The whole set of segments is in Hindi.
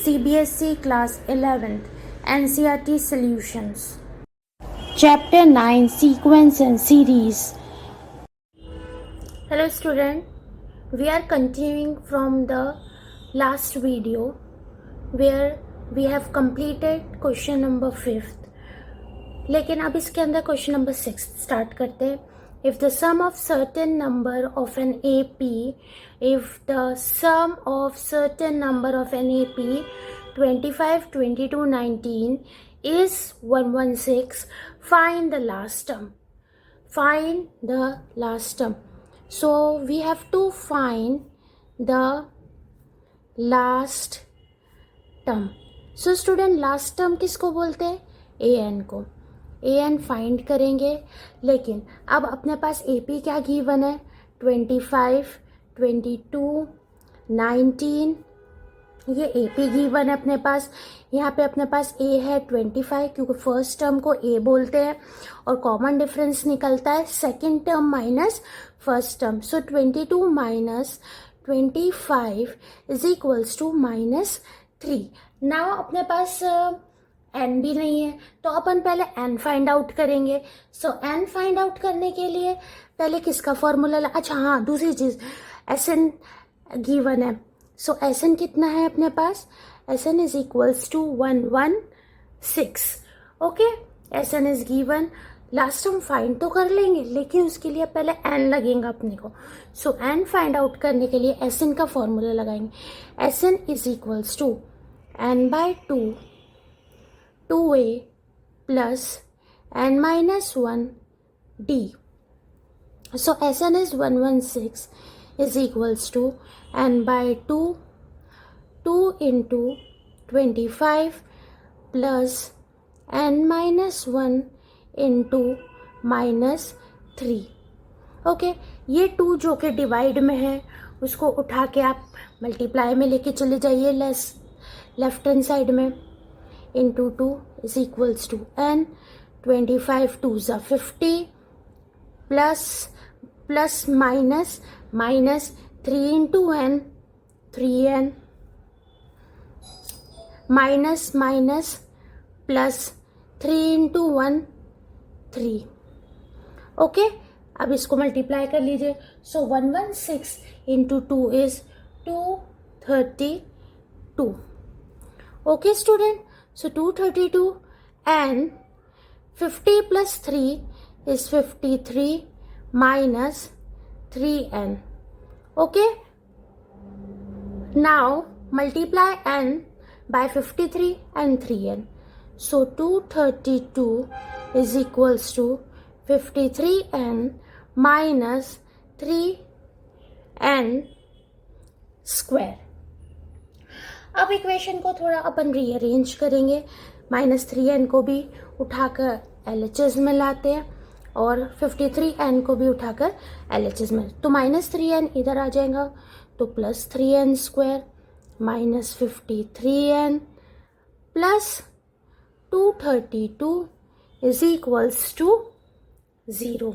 CBSE Class 11th NCERT Solutions. Chapter 9 Sequence and Series. Hello student, we are continuing from the last video where we have completed question number 5th. लेकिन अब इसके अंदर क्वेश्चन नंबर 6 स्टार्ट करते हैं. If the sum of certain number of an AP, if the sum of certain number of an AP 25, 22, 19 is 116, find the last term. Find the last term. So we have to find the last term. So student, last term किसको बोलते हैं? AN को. AN फाइंड करेंगे. लेकिन अब अपने पास AP क्या गिवन है? 25, 22, 19 ये AP गिवन है अपने पास. यहाँ पे अपने पास A है 25 क्योंकि फर्स्ट टर्म को A बोलते हैं और कॉमन डिफरेंस निकलता है second term minus first term. So 22 minus 25 is equals to -3. Now अपने पास n भी नहीं है तो अपन पहले n फाइंड आउट करेंगे. सो n फाइंड आउट करने के लिए पहले किसका फॉर्मूला अच्छा हाँ दूसरी चीज़ Sn गिवन है. सो Sn कितना है अपने पास? Sn is equals to 116. Okay, Sn is given. Last हम फाइंड तो कर लेंगे लेकिन उसके लिए पहले n लगेगा अपने को. सो n फाइंड आउट करने के लिए Sn का फॉर्मूला लगाएंगे. Sn is equals to n/2 2a plus n minus 1 d. So Sn is 116 is equals to n/2 2 into 25 plus n minus 1 into -3. Okay, ये 2 जो कि डिवाइड में है उसको उठा के आप मल्टीप्लाई में लेके चले जाइए लेफ्ट हैंड साइड में. into 2 is equals to n. 25 2s are 50 plus minus 3 into n 3n minus plus 3 into 1 3. Okay, अब इसको मल्टीप्लाई कर लीजिए. सो 116 into 2 is 232. Okay student, so 232 and 50 plus 3 is 53 minus 3n. Okay, now multiply n by 53 and 3n. So 232 is equals to 53n minus 3n square. अब इक्वेशन को थोड़ा अपन रीअरेंज करेंगे. -3n को भी उठाकर LHS में लाते हैं और 53n को भी उठाकर LHS में. तो -3n इधर आ जाएगा तो +3n square -53n plus 232 is equals to 0.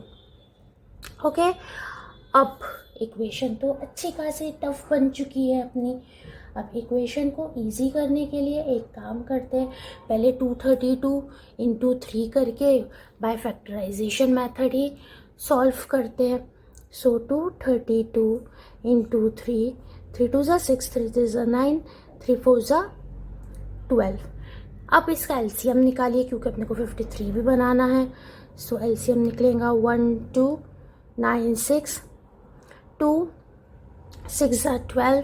Okay, अब इक्वेशन तो अच्छी खासी टफ बन चुकी है अपनी. अब इक्वेशन को इजी करने के लिए एक काम करते हैं, पहले 232 इंटू 3 करके by factorization method he solve करते हैं. सो 232 इंटू 3 2 ज़ा 6 3 ज़ा 9 3 4 ज़ा 12. अब इसका एलसीएम निकालिए क्योंकि अपने को 53 भी बनाना है. सो एलसीएम निकलेगा 1 2 9 6 2 6 ज़ा 12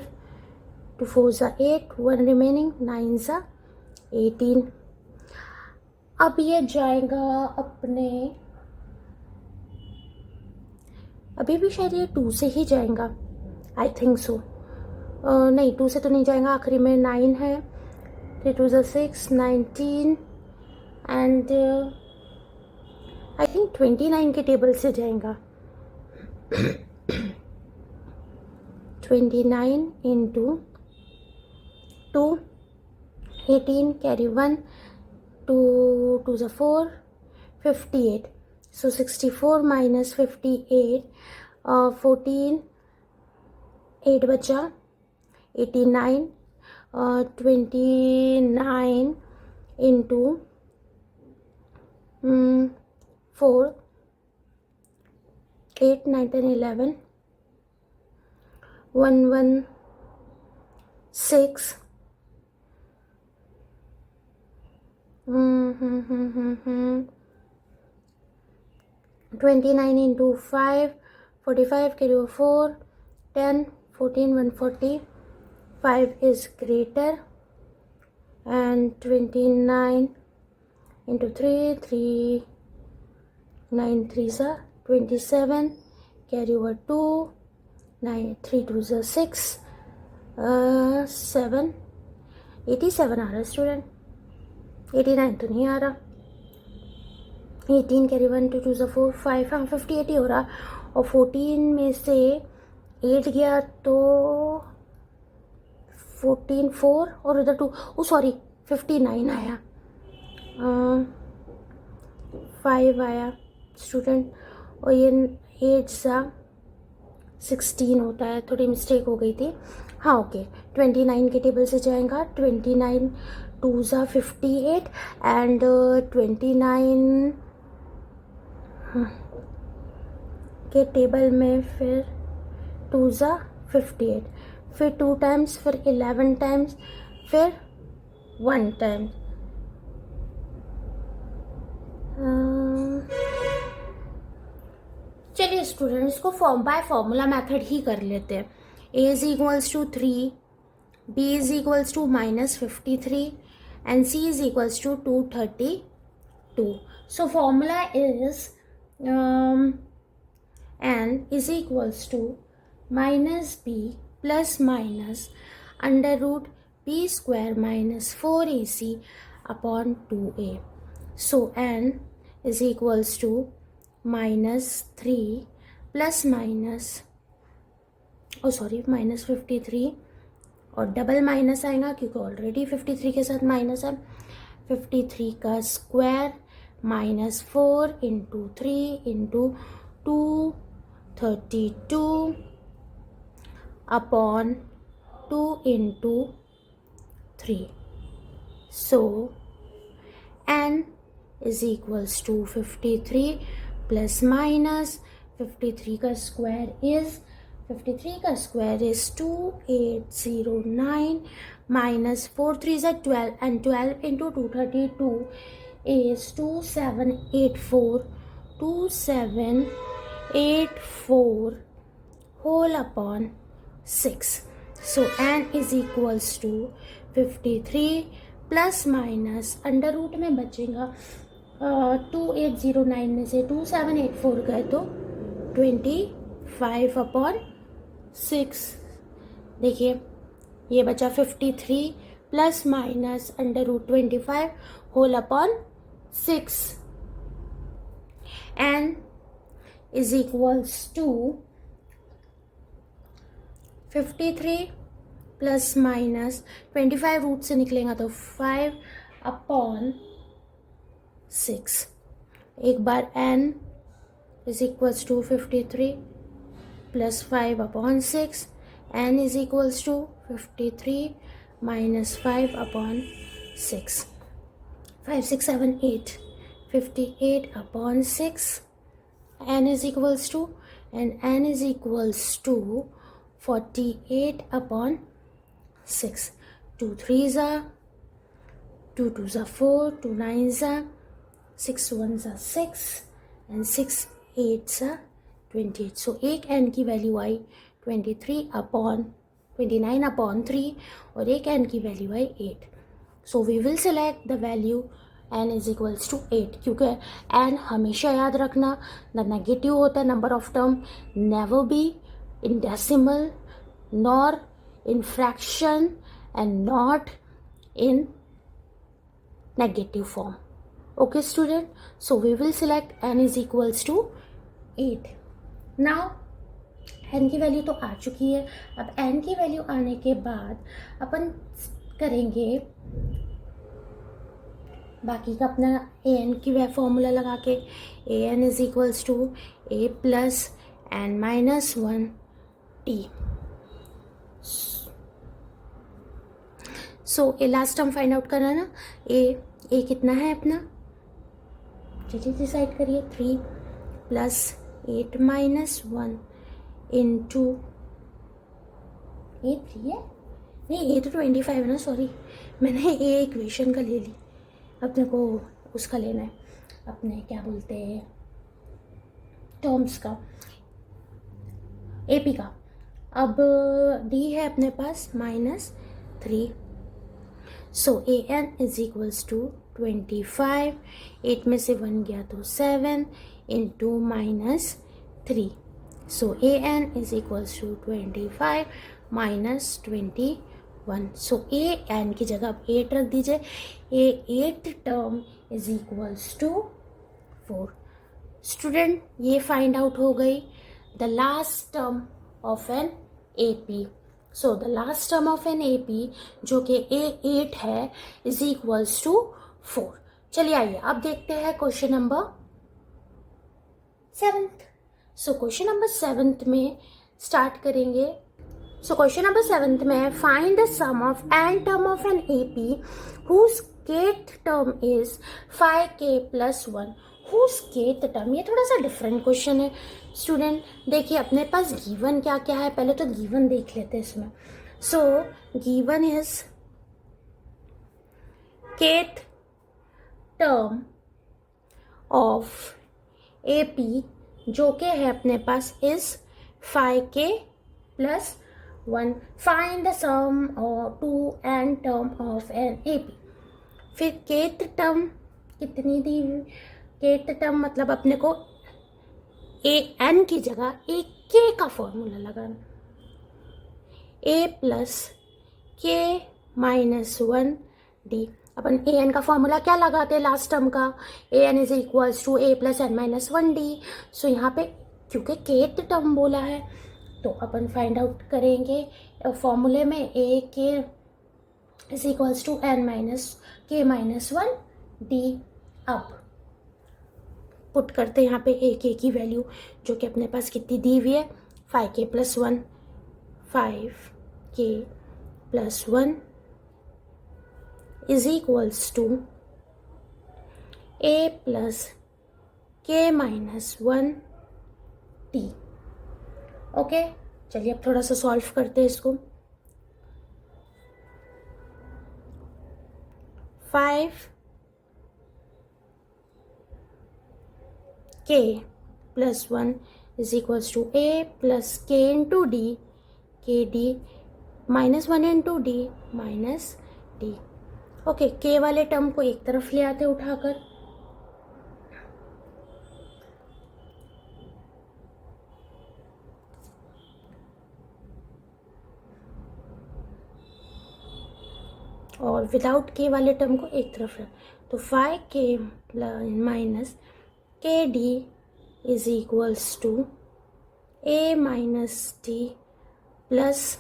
2 4 ज़ा 8 1 रिमेनिंग 9 ज़ा 18. अब ये जाएगा अपने, अभी भी शायद ये 2 से ही जाएगा, आई थिंक सो. नहीं 2 से तो नहीं जाएगा, आखिरी में 9 है. 3 2 ज़ा 6 19 एंड आई थिंक 29 के टेबल से जाएगा. 29 इंटू 2 18 carry 1 2 2 ज़ा 4 58. So 64 minus 58 14 8 बचा 89 29 into 4, 8, 9, 10, 11, 116, 29 into 5, 45, carry over 4, 10, 14, 140, 5 is greater, and 29 into 3, 3, 9 3s are 27, carry over 2, 9, 3 2s are 6, 7, 87 आ रहा है स्टूडेंट, 89 तो नहीं आ रहा, 18 कैरी 1 2 2 4 5, हाँ 58 ही हो रहा, और 14 में से 8 गया तो 14 4 और उधर 2, ओ सॉरी 59 आया, 5 आया स्टूडेंट, और ये 8 सा 16 होता है, थोड़ी मिस्टेक हो गई थी, हाँ ओके 29 के टेबल से जाएगा, 29 2 सा 58 एंड 29 के टेबल में फिर 2 सा 58, फिर 2 टाइम्स, फिर 11 टाइम्स, फिर 1 टाइम, चलिए स्टूडेंट्स को फॉर्म बाय फॉर्मूला मेथड ही कर लेते हैं। a is equals to 3, b is equals to -53 and c is equals to 232. So formula is n is equals to -b plus minus under root b square -4ac upon 2a. सो n is equals to -3 plus minus -53 और डबल माइनस आएगा क्योंकि ऑलरेडी 53 के साथ माइनस है, 53 का square -4 into 3 into 232 upon 2 into 3. So n is equals to 53 plus minus 53 का square is 2809 minus 4 3s are 12 and 12 into 232 is 2784 whole upon 6. So n is equals to 53 plus minus under root में बचेगा 2809 में से 2784 गए तो 25 अपॉन 6. देखिए ये बचा 53 plus minus under root 25 whole upon 6 n is equals to 53 plus minus 25 root से निकलेगा तो 5 अपॉन 6. एक बार n is equals to 53 plus 5 upon 6, n is equals to 53 minus 5 upon 6, 5 6 7 8, 58 upon 6, n is equals to, and n is equals to 48 upon 6. 2 3s are 2 2s are 4, 2 9s are 6 1s are 6 and 6 8s are 28. So एक n की वैल्यू आई 29 अपॉन 3 और एक n की वैल्यू आई 8. So we will select the value n is equals to 8 क्योंकि n हमेशा याद रखना द नेगेटिव होता है number of term, never be in decimal nor in fraction and not in negative form. Okay student, so we will select n is equals to 8. Now n की वैल्यू तो आ चुकी है. अब n की वैल्यू आने के बाद अपन करेंगे बाकी का अपना ए एन की वह फॉर्मूला लगा के. A n is equals to a plus n minus 1 t. So a last term find out करना ना, ए कितना है अपना, चलिए डिसाइड करिए। 3 प्लस 8 माइनस 1 इंटू, ए 3 है, नहीं ए तो 25 है ना, सॉरी मैंने ए इक्वेशन का ले ली, अपने को उसका लेना है, अपने क्या बोलते हैं टर्म्स का, एपी का। अब डी है अपने पास -3, so a n is equals to 25, 8 में से 1 गया तो 7 into -3, so a n is equals to 25 minus 21, so a n की जगह आप 8 रख दीजिए, a 8 term is equals to 4। Student ये फाइंड आउट हो गई the last term of an AP. So the last term of an AP जो कि A8 है इज इक्वल्स टू 4। चलिए आइए अब देखते हैं question number 7। So question number 7 में स्टार्ट करेंगे। सो क्वेश्चन नंबर 7 में find the sum of n term of an AP whose kth term is 5k + 1। Whose kth term, ये थोड़ा सा डिफरेंट क्वेश्चन है स्टूडेंट। देखिए अपने पास गिवन क्या क्या है, पहले तो गिवन देख लेते हैं इसमें। So given is kth term of AP जो कि है अपने पास is 5k + 1। Find the sum to n term of an AP. फिर kth टर्म कितनी दी, kth टर्म मतलब अपने को ए एन की जगह ए के का फॉर्मूला लगाना, a plus k minus 1 d. अपन ए एन का फॉर्मूला क्या लगाते हैं लास्ट टर्म का, a n is equals to a plus n minus 1 d. So यहाँ पे क्योंकि kth टर्म बोला है तो अपन फाइंड आउट करेंगे फॉर्मूले में a k is equals to n minus k minus 1 d. अब पुट करते हैं यहाँ पे ए के की वैल्यू जो कि अपने पास कितनी दी हुई है 5k + 1, 5k + 1 is equals to a plus k minus 1 t. Okay चलिए अब थोड़ा सा सॉल्व करते हैं इसको। 5k + 1 is equals to a plus k into d, k d -1 into d minus d. Okay k वाले टर्म को एक तरफ ले आते उठाकर, और विदाउट के वाले टर्म को एक तरफ रख, तो 5k minus k d is equals to a minus d plus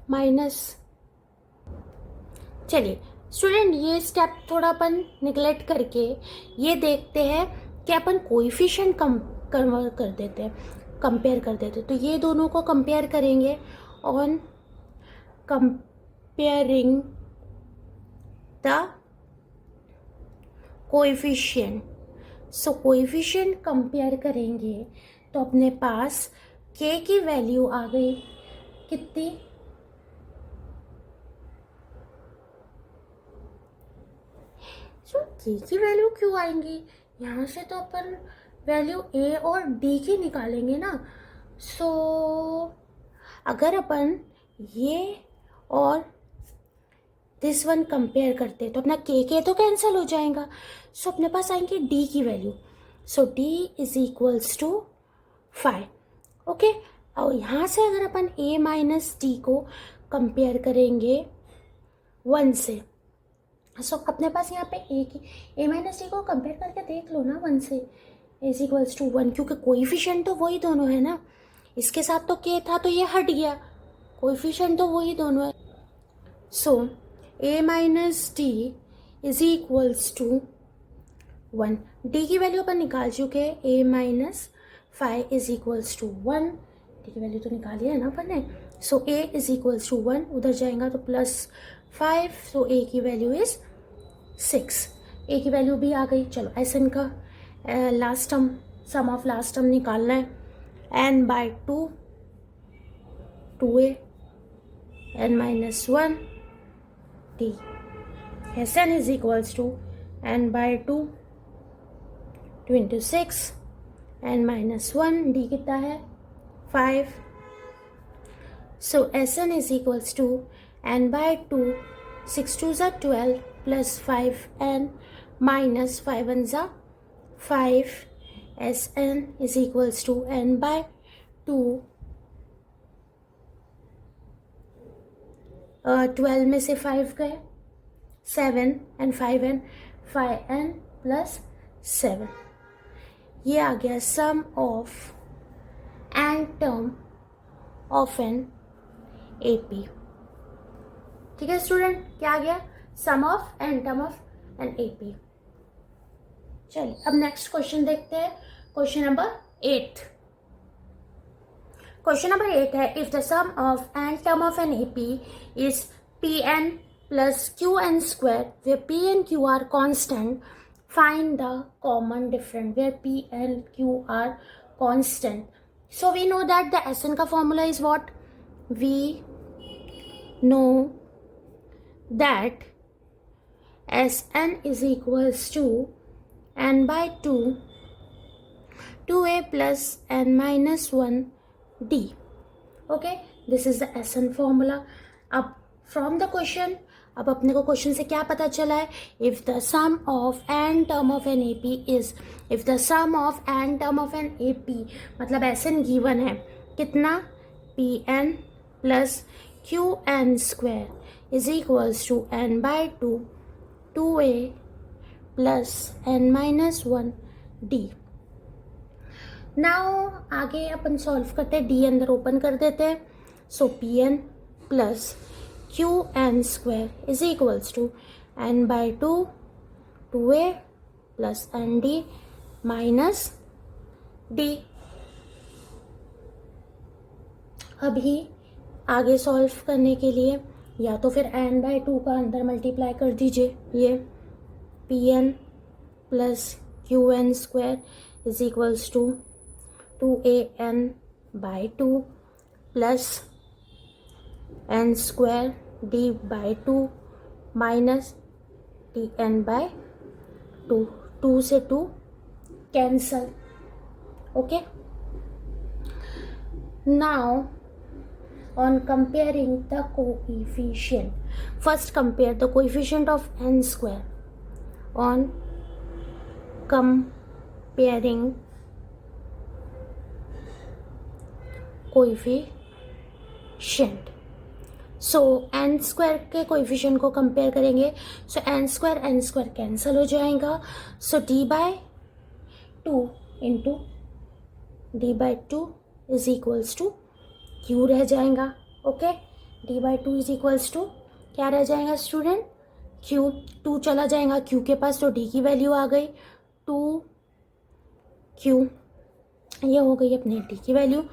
minus. चलिए स्टूडेंट ये स्टेप थोड़ा अपन निगलेक्ट करके ये देखते हैं कि अपन कोएफिशिएंट कंपेयर कर देते हैं। तो ये दोनों को कंपेयर करेंगे on comparing the coefficient. So coefficient compare करेंगे तो अपने पास के की वैल्यू आ गई कितनी, सो के की वैल्यू क्यों आएंगी, यहाँ से तो अपन वैल्यू ए और डी की निकालेंगे ना। सो अगर अपन ये और दिस वन कंपेयर करते तो अपना के तो कैंसिल हो जाएगा। सो अपने पास आएंगे डी की value, so d is equals to 5। Okay और यहाँ से अगर अपन ए माइनस डी को कंपेयर करेंगे 1 से, सो अपने पास यहाँ पे ए माइनस डी को कंपेयर करके देख लो ना 1 से, इज इक्वल्स टू 1, क्योंकि कोएफिशिएंट तो वही दोनों है ना। इसके साथ तो के था तो ये हट गया, कोएफिशिएंट तो वही दोनों है। So a minus d is equals to 1। D की वैल्यू अपन निकाल चुके हैं, a minus 5 is equals to 1। D की वैल्यू तो निकाली है ना अपन ने। So a is equals to 1, उधर जाएगा तो +5, सो ए की वैल्यू इज 6। ए की वैल्यू भी आ गई। चलो एसएन का last term, sum of last term निकालना है। N by 2, 2a, n minus 1 d। Sn is equals to n by 2 into 6, n minus 1, d कितना है 5। So Sn is equals to n by 2, 6 2s are 12 plus 5n minus 5 1s are 5। Sn is equals to n by 2, 12 में से 5 गए 7 एंड 5n, 5n प्लस 7। ये आ गया sum of n term of an AP. ठीक है स्टूडेंट, क्या आ गया? Sum of n term of an AP. चलिए अब नेक्स्ट क्वेश्चन देखते हैं, क्वेश्चन नंबर 8। क्वेश्चन नंबर 8 है, if the sum of n term of an AP is Pn plus Qn square where P and Q are constant, find the common difference where P and Q are constant. So we know that the Sn का formula is what? We know that Sn is equals to n by 2, 2a plus n minus 1 d. Okay, this is the Sn formula. अब फ्रॉम द क्वेश्चन, अब अपने को क्वेश्चन से क्या पता चला है? If the sum of n term of an AP is, if the sum of n term of an AP मतलब Sn गिवन है कितना? Pn plus Qn square is equals to n by 2, 2a plus n minus 1 d। Now आगे अपन सॉल्व करते हैं, डी अंदर ओपन कर देते हैं। सो Pn plus Qn square is equals to n by 2, 2a plus nd minus d। अभी आगे सॉल्व करने के लिए या तो फिर n by 2 का अंदर मल्टीप्लाई कर दीजिए, ये Pn plus Qn square is equals to 2an by 2 plus n square d by 2 minus dn by 2, 2 से 2 cancel. Okay, now on comparing the coefficient, first compare the coefficient of n square on comparing coefficient। So n square के कोएफिशिएंट को कंपेयर करेंगे। सो एन स्क्वायर कैंसिल हो जाएगा। So d by 2 into d by 2 is equals to q रह जाएगा। Okay, d by 2 is equals to क्या रह जाएगा स्टूडेंट? क्यू। 2 चला जाएगा क्यू के पास, तो डी की वैल्यू आ गई 2 क्यू। ये हो गई अपने डी की वैल्यू।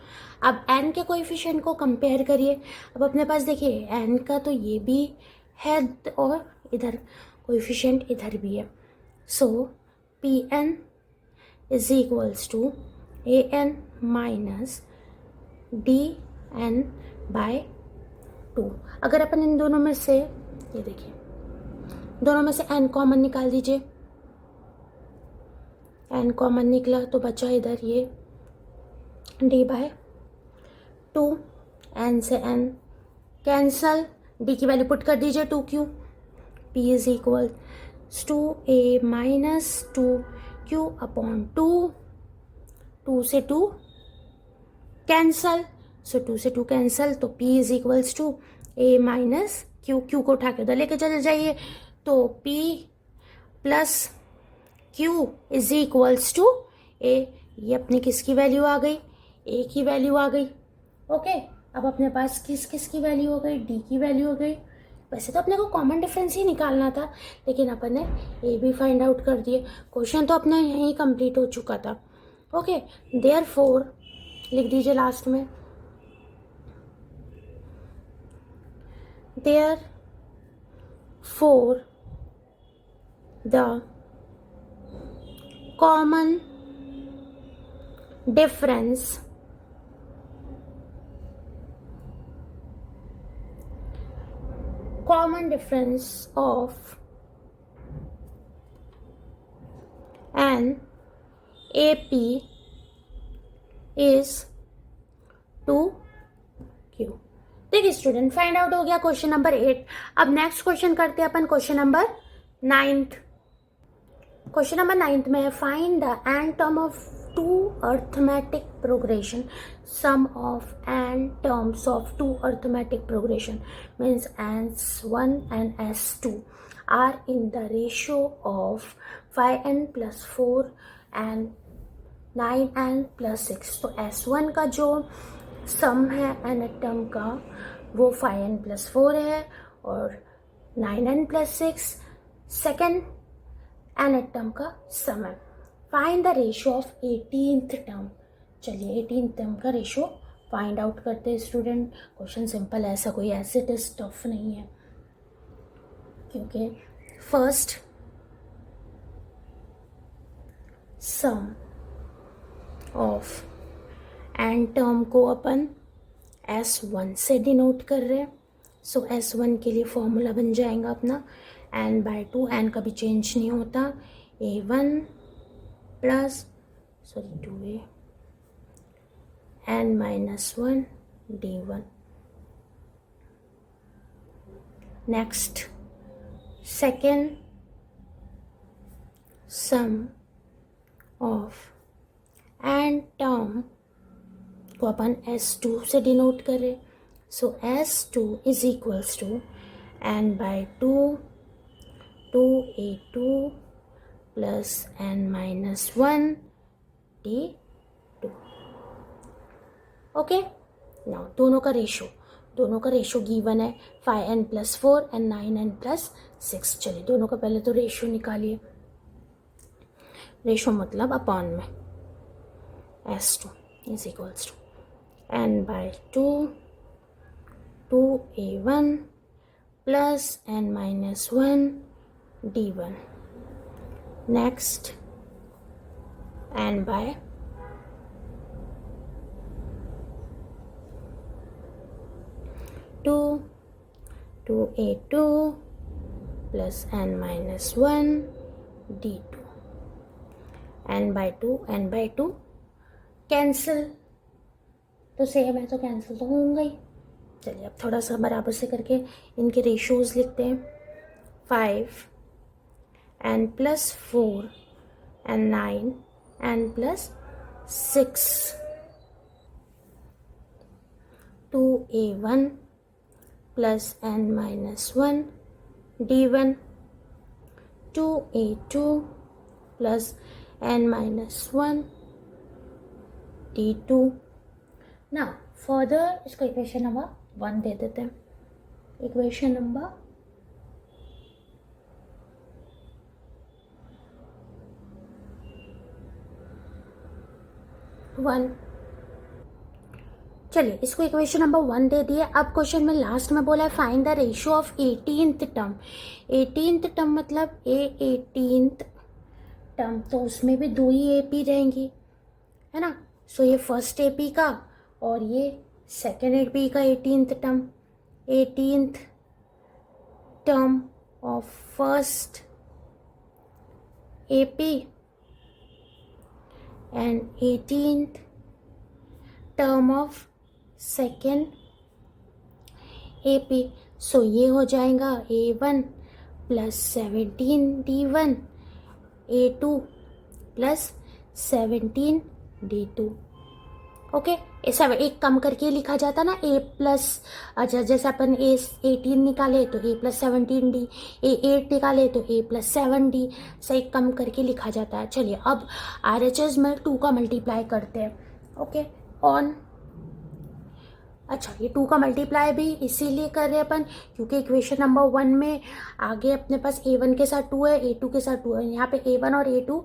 अब एन के कोएफिशिएंट को कंपेयर करिए। अब अपने पास देखिए एन का तो ये भी है और इधर कोएफिशिएंट इधर भी है। So p n is equals to a n minus d n by 2। अगर अपन इन दोनों में से, ये देखिए दोनों में से एन कॉमन निकाल दीजिए, एन कॉमन निकला तो बचा इधर ये डी बाय 2, एन से एन कैंसल, डी की वैल्यू पुट कर दीजिए 2 q. P is equal to a minus 2 q upon 2, 2 से 2 कैंसल, सो 2 से 2 कैंसल, तो p is equals to a minus q. Q को उठा के उधर लेके चले जाइए, तो p plus q is equals to a. ये अपनी किसकी वैल्यू आ गई? ए की वैल्यू आ गई। ओके, अब अपने पास किस किस की वैल्यू हो गई? डी की वैल्यू हो गई। वैसे तो अपने को कॉमन डिफरेंस ही निकालना था, लेकिन अपन ने ए भी फाइंड आउट कर दिए। क्वेश्चन तो अपना यहीं कंप्लीट हो चुका था। ओके, देयरफॉर लिख दीजिए लास्ट में, therefore the common difference of an AP is 2Q। देखिए स्टूडेंट, फाइंड आउट हो गया क्वेश्चन नंबर 8। अब नेक्स्ट क्वेश्चन करते हैं अपन क्वेश्चन नंबर 9। क्वेश्चन नंबर 9 में है find the n term of two arithmetic progression, sum of n terms of two arithmetic progression means s1 and s2 are in the ratio of 5n plus 4 and 9n plus 6। तो s1 का जो सम है n टर्म का वो 5n plus 4 है और 9n plus 6 second n term का सम है। Find the ratio of 18th term. चलिए 18th टर्म का रेशियो फाइंड आउट करते हैं स्टूडेंट। क्वेश्चन सिंपल है, ऐसा कोई ऐसे टेस्ट टफ नहीं है, क्योंकि first sum of n term को अपन S1 से डिनोट कर रहे हैं। सो S1 के लिए फॉर्मूला बन जाएगा अपना n/2, n कभी चेंज नहीं होता, A1 plus 2a n-1 d1। Next second sum of n term को अपन S2 से डिनोट करें। So S2 is equals to n/2 2a2 plus n-1 d2। Okay, now दोनों का रेशो गिवन है 5n plus 4 and 9n plus 6। चलिए दोनों का पहले तो रेशो निकालिए। रेशो मतलब अपॉन में S2 is equals to n/2 2a1 plus n-1 d1। Next n/2 2a2 plus n-1 d2। n/2 cancel तो सेम है, तो कैंसिल तो होंगे ही। चलिए अब थोड़ा सा बराबर से करके इनके रेशियोज लिखते हैं। 5 n plus 4 and 9 n plus 6 2a1 plus n-1 d1 2a2 plus n-1 d2। Now further इसको इक्वेशन नंबर 1 दे देते हैं। Equation number 1। चलिए इसको इक्वेशन नंबर 1 दे दिए। अब क्वेश्चन में लास्ट में बोला है find the ratio of 18th term. 18th term मतलब 18th टर्म, तो उसमें भी 2 ही AP रहेंगी, है ना। सो ये फर्स्ट AP का और ये सेकेंड AP का 18th term. 18th term of first AP and 18th term of second AP। सो ये हो जाएगा A1 plus 17 D1 A2 plus 17 D2। Okay, ये सब एक कम करके लिखा जाता ना, A प्लस, अच्छा जैसे अपन A18 निकाले तो A प्लस 17D, A8 निकाले तो A प्लस 7D, सही कम करके लिखा जाता है। चलिए अब RHS में 2 का मल्टीप्लाई करते हैं। ओके, ऑन अच्छा, ये 2 का मल्टीप्लाई भी इसीलिए कर रहे हैं अपन क्योंकि इक्वेशन नंबर 1 में आगे अपने पास A1 के साथ 2 है, A2 के साथ 2 है, यहाँ पे A1 और A2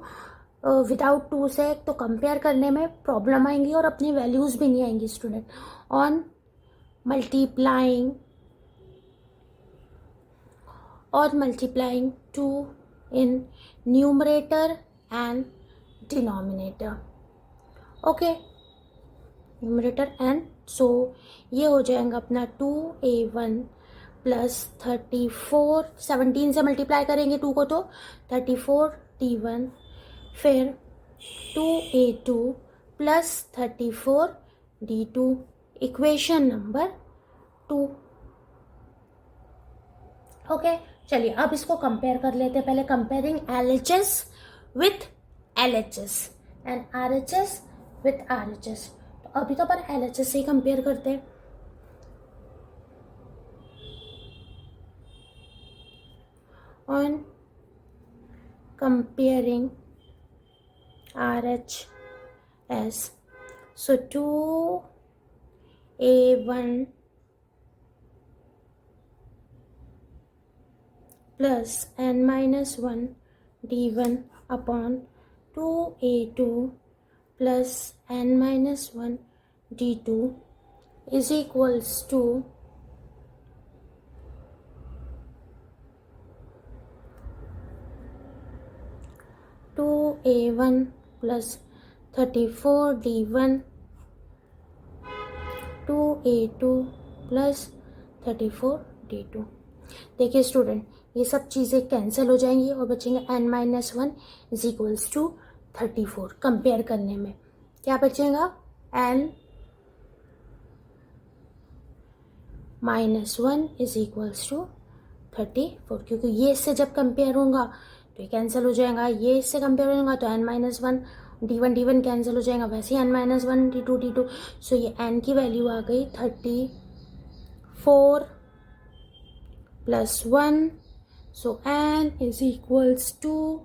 विदाउट 2 से तो कंपेयर करने में प्रॉब्लम आएंगी और अपनी वैल्यूज़ भी नहीं आएंगी student. On multiplying to in numerator and denominator, okay, numerator and so ये हो जाएगा अपना 2A1 प्लस 34, 17 से मल्टीप्लाई करेंगे 2 को तो 34D1, फिर 2A2 plus 34D2, equation number 2, okay. चलिए अब इसको कंपेयर कर लेते हैं। पहले comparing LHS with LHS and RHS with RHS। तो अभी तो अपन LHS से ही कंपेयर करते हैं। On comparing RHS, so 2A1 plus n minus 1 D1 upon 2A2 plus n minus 1 D2 is equals to 2A1 plus 34D1, 2A2 plus 34D2। देखिए स्टूडेंट, ये सब चीज़ें कैंसिल हो जाएंगी और बचेंगे n minus 1 is equals to 34। Compare करने में क्या बचेगा, n minus 1 is equals to 34, क्योंकि ये इससे जब कंपेयर होगा तो ये कैंसिल हो जाएगा, ये इससे कंपेयर होगा तो n माइनस 1 D1 कैंसिल हो जाएगा, वैसे ही n माइनस 1 D2 सो ये n की वैल्यू आ गई 34 plus 1, so n is equals to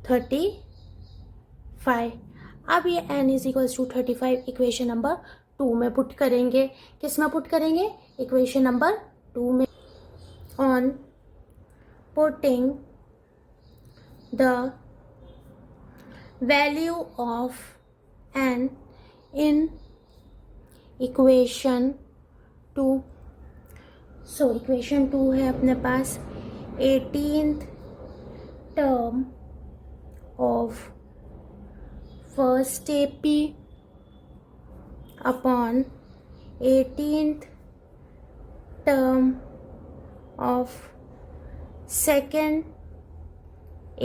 35। अब ये n is equals to 35 equation number 2 में पुट करेंगे। किस में पुट करेंगे, इक्वेशन नंबर 2 में। On putting the value of n in equation 2, so equation 2 है अपने पास 18th term of first AP upon 18th term of second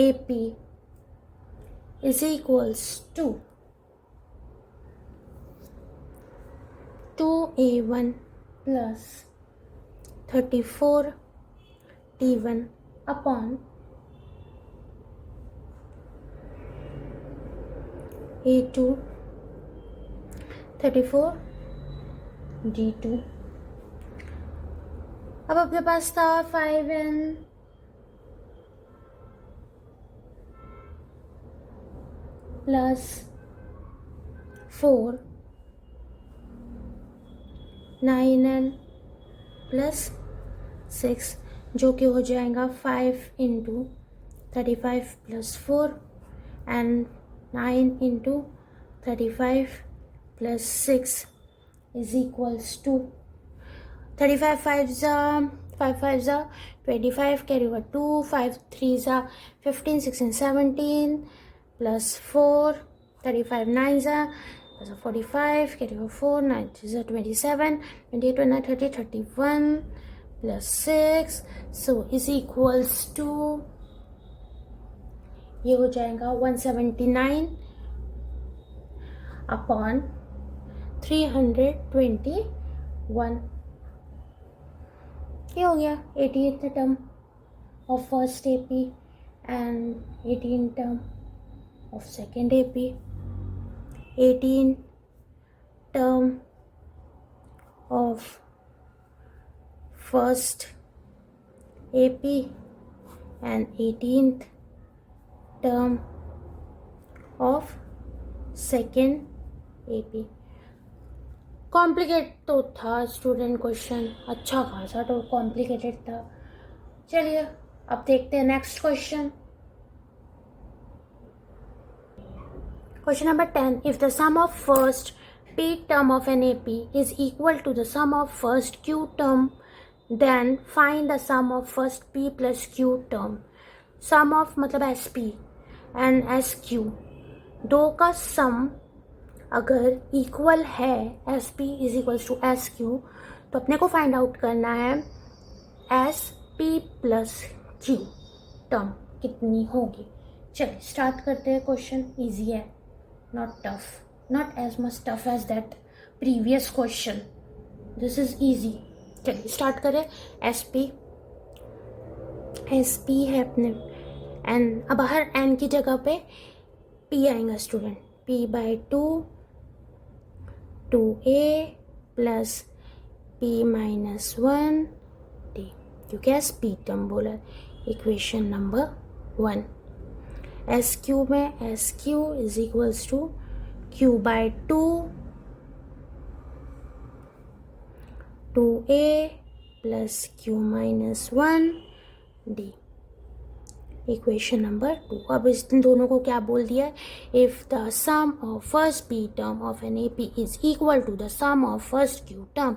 AP is equals to 2A1 plus 34D1 upon A2 34D2। अब अपने पास था 5n प्लस 4, 9n प्लस 6, जो कि हो जाएगा 5 into 35 plus 4 and 9 into 35 plus 6 is equals to 35 5 ज़ा 25 कैरी ओवर 2, 5 3 ज़ा 15 16 17 प्लस 4, 35 9 ज़ा 45 कैरी ओवर 4, 9 3 ज़ा 27, 28 29 30 31 plus 6, so is equals to ये हो जाएगा 179 अपॉन 321। ये हो गया 18th term of first AP and 18th term of second AP, 18th term of first AP and 18th term of second AP। Complicate तो था स्टूडेंट क्वेश्चन, अच्छा खासा तो कॉम्प्लिकेटेड था। चलिए अब देखते हैं next question. Question number 10, if the sum of first p term of an AP is equal to the sum of first q term, then find the sum of first p plus q term. sum of मतलब sp and sq दो का सम अगर इक्वल है, S p is equals to S q, तो अपने को फाइंड आउट करना है S p plus q term कितनी होगी। चलिए स्टार्ट करते हैं। क्वेश्चन इजी है, not tough, not as much tough as that previous question, this is easy. चलिए स्टार्ट करें। एस पी है अपने एन, अब हर एन की जगह पे पी आएगा student, p by 2a plus p minus 1d, क्योंकि एस पी टर्म बोला। इक्वेशन नंबर 1, एस क्यू में S q is equals to q by 2a plus q minus 1d, equation number 2। अब इस दोनों को क्या बोल दिया है, if the sum of first p term of an A P is equal to the sum of first q term,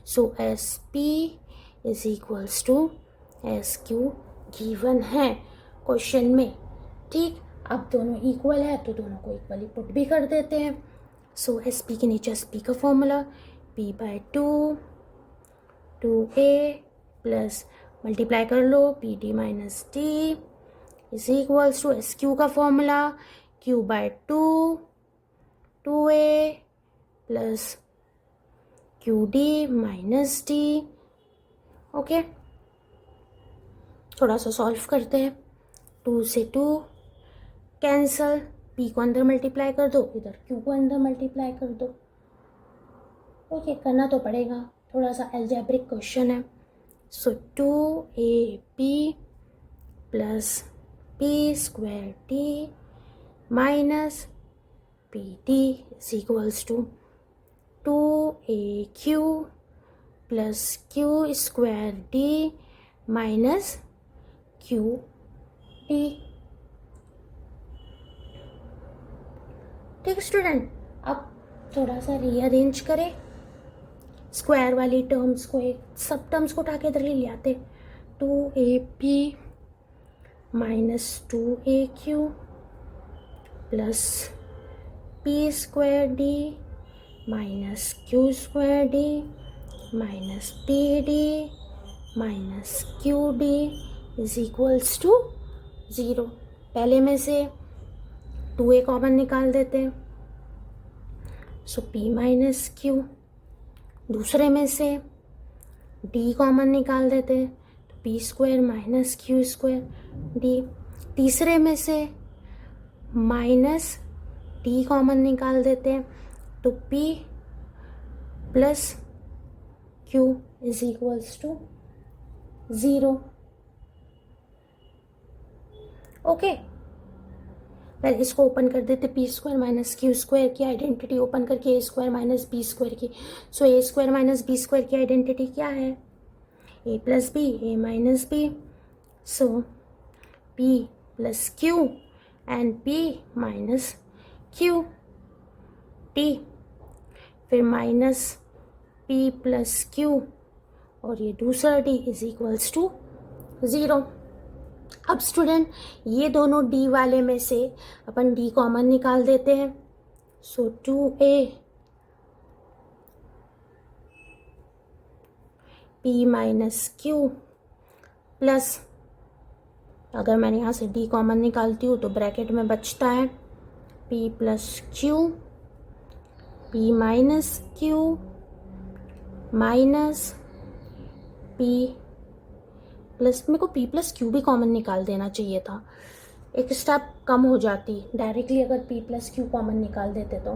so S p is equals to S q given है क्वेश्चन में। ठीक, अब दोनों इक्वल है तो दोनों को इक्वली पुट भी कर देते हैं। सो एस पी के नीचे एस पी का formula p by 2a plus multiply कर लो p d minus d is equals to S q का formula q by 2a plus q d minus d. Okay, थोड़ा सा सॉल्व करते हैं। 2 से 2 कैंसल, p को अंदर मल्टीप्लाई कर दो, इधर q को अंदर मल्टीप्लाई कर दो। ओके, करना तो पड़ेगा, थोड़ा सा एल्जेब्रिक क्वेश्चन है। So 2ab plus p square d minus p d is equals to 2aq plus q square d minus q d. ठीक स्टूडेंट, अब थोड़ा सा रीअरेंज करें स्क्वायर वाली टर्म्स को, एक सब टर्म्स को उठा के इधर ही ले आते। 2ab minus 2aq plus p square d minus q square d minus p d minus q d is equals to 0। पहले में से 2a कॉमन निकाल देते हैं, सो p माइनस क्यू। दूसरे में से d कॉमन निकाल देते हैं, तो p square minus q square D. तीसरे में से माइनस d कॉमन निकाल देते हैं, तो p plus q is equals to 0। Okay, पहले इसको ओपन कर देते, p square minus q square की आइडेंटिटी ओपन करके a square minus b square की। So a square minus b square की आइडेंटिटी क्या है, a plus b, a minus b. So p plus q and p minus q t, फिर माइनस पी प्लस क्यू और ये दूसरा डी इज इक्वल्स टू 0। अब स्टूडेंट ये दोनों डी वाले में से अपन डी कॉमन निकाल देते हैं, सो 2a p minus Q plus, अगर मैंने यहाँ से डी कॉमन निकालती हूँ तो ब्रैकेट में बचता है p plus Q, p minus Q minus p plus, मेरे को p प्लस क्यू भी कॉमन निकाल देना चाहिए था, एक स्टेप कम हो जाती डायरेक्टली अगर p प्लस क्यू कॉमन निकाल देते तो।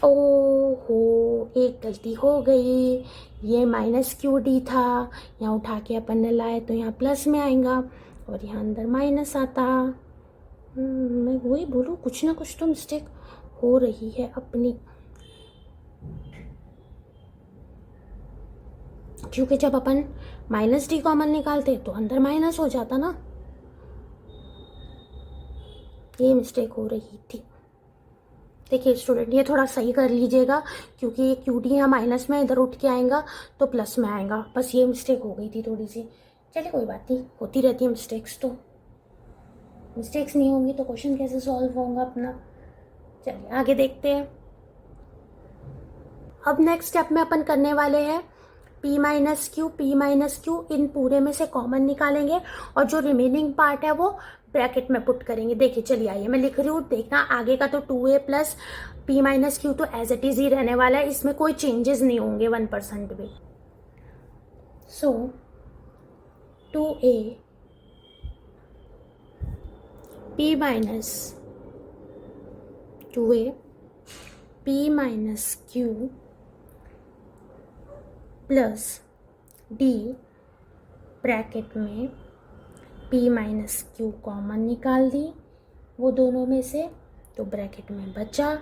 ओहो, एक गलती हो गई, ये माइनस क्यू डी था, यहाँ उठा के अपन ने लाए तो यहाँ प्लस में आएगा, और यहाँ अंदर माइनस आता। मैं वही बोलूँ, कुछ ना कुछ तो मिस्टेक हो रही है अपनी, क्योंकि जब अपन माइनस डी कॉमन निकालते तो अंदर माइनस हो जाता ना। ये मिस्टेक हो रही थी। देखिए स्टूडेंट, ये थोड़ा सही कर लीजिएगा, क्योंकि ये क्यू डी यहाँ माइनस में इधर उठ के आएगा तो प्लस में आएगा। बस ये मिस्टेक हो गई थी थोड़ी सी। चलिए कोई बात नहीं, होती रहती है मिस्टेक्स। तो मिस्टेक्स नहीं होंगी तो क्वेश्चन कैसे सॉल्व होगा अपना। चलिए आगे देखते हैं। अब नेक्स्ट स्टेप में अपन करने वाले हैं p माइनस क्यू इन पूरे में से कॉमन निकालेंगे और जो रिमेनिंग पार्ट है वो ब्रैकेट में पुट करेंगे। देखिए चलिए आइए, मैं लिख रही हूँ, देखना आगे का तो 2a plus p minus Q तो एज इट इज ही रहने वाला है, इसमें कोई चेंजेस नहीं होंगे 1% भी। सो 2a p minus Q plus D bracket में p माइनस क्यू कॉमन निकाल दी वो दोनों में से, तो ब्रैकेट में बचा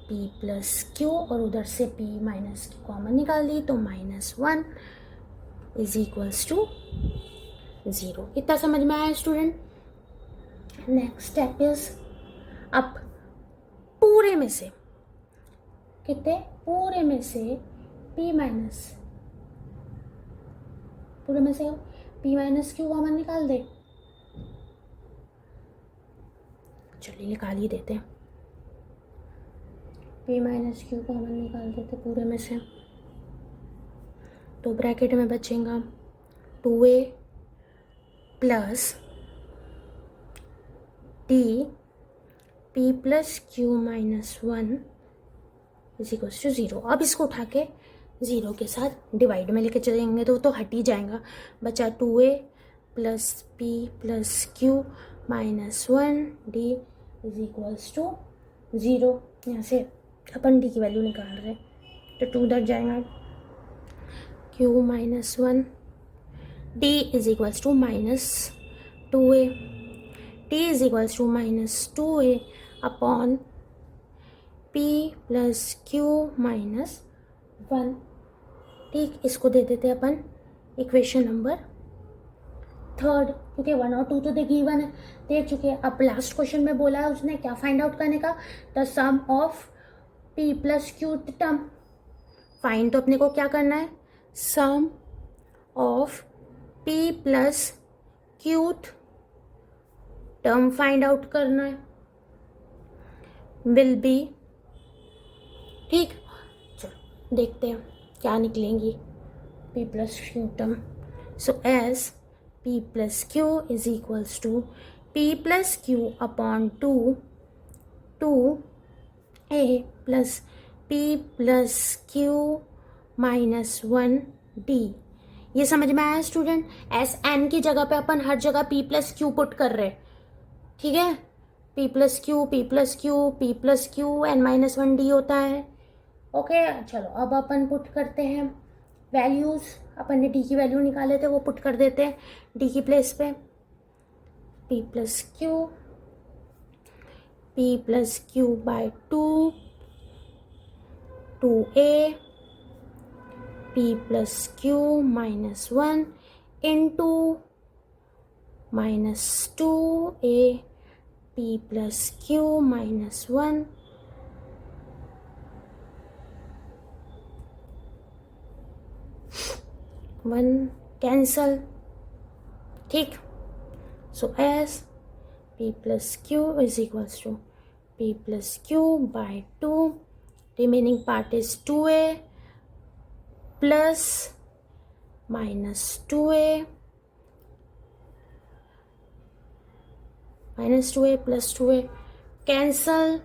p प्लस क्यू और उधर से p माइनस क्यू कॉमन निकाल दी तो -1 इज इक्वल्स टू 0। इतना समझ में आया स्टूडेंट। नेक्स्ट स्टेप इज, अब पूरे में से कितने, पूरे में से p माइनस क्यू कॉमन निकाल दे। चलिए निकाल ही देते हैं, p माइनस क्यू कॉमन निकाल देते पूरे में से, तो ब्रैकेट में बचेगा 2a plus d p plus q minus 1 is equals to 0। अब इसको उठा के 0 के साथ डिवाइड में लेके चलेंगे तो हट ही जाएगा। बचा 2a plus p plus q minus 1 d is equals to 0। यहाँ से अपन डी की वैल्यू निकाल रहे हैं तो 2 उधर जाएगा, q minus 1 d is equals to -2a, d is equals to -2a upon p plus q minus 1। ठीक, इसको दे देते अपन इक्वेशन नंबर 3, क्योंकि 1 और 2 तो गिवन है, देख चुके हैं। अब लास्ट क्वेश्चन में बोला है उसने क्या फाइंड आउट करने का, the sum of p plus q term. Find तो अपने को क्या करना है, sum of p plus q term find out करना है, विल बी। ठीक, चलो देखते हैं क्या निकलेंगी p plus q term. So as p plus q is equals to p plus q upon 2a plus p plus q minus 1 d. ये समझ में आया स्टूडेंट। एस एन की जगह पे अपन हर जगह p प्लस क्यू पुट कर रहे हैं, ठीक है। p plus Q p plus Q p plus Q n-1 D होता है। ओके चलो अब अपन पुट करते हैं वैल्यूज़। अपन ने डी की वैल्यू निकाले थे वो पुट कर देते हैं डी की प्लेस पे। p plus q by 2a p plus q minus 1 into -2a p plus q minus 1 cancel. ठीक, so S p plus q is equals to p plus q by 2, remaining part is 2a plus -2a plus 2a cancel.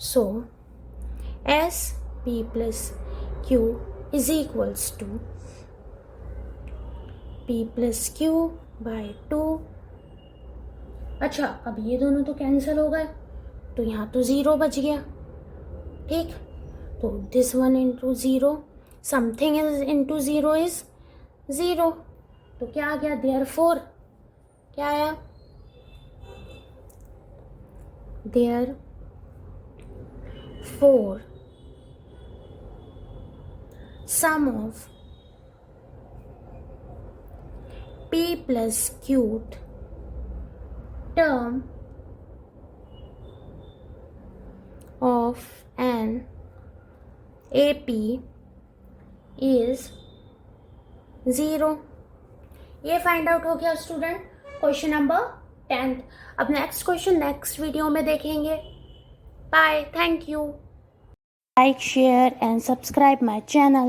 So S p plus q is equals to p plus q by 2। अच्छा, अब ये दोनों तो कैंसिल हो गए तो यहाँ तो 0 बच गया। ठीक, तो this 1 into 0 something is into 0 is 0। तो क्या आ गया, देयरफॉर क्या आया, therefore sum of p plus qt term of an AP is 0। ये फाइंड आउट हो गया स्टूडेंट, क्वेश्चन नंबर 10। अब नेक्स्ट क्वेश्चन नेक्स्ट वीडियो में देखेंगे। Bye, thank you. Like, share and subscribe my channel.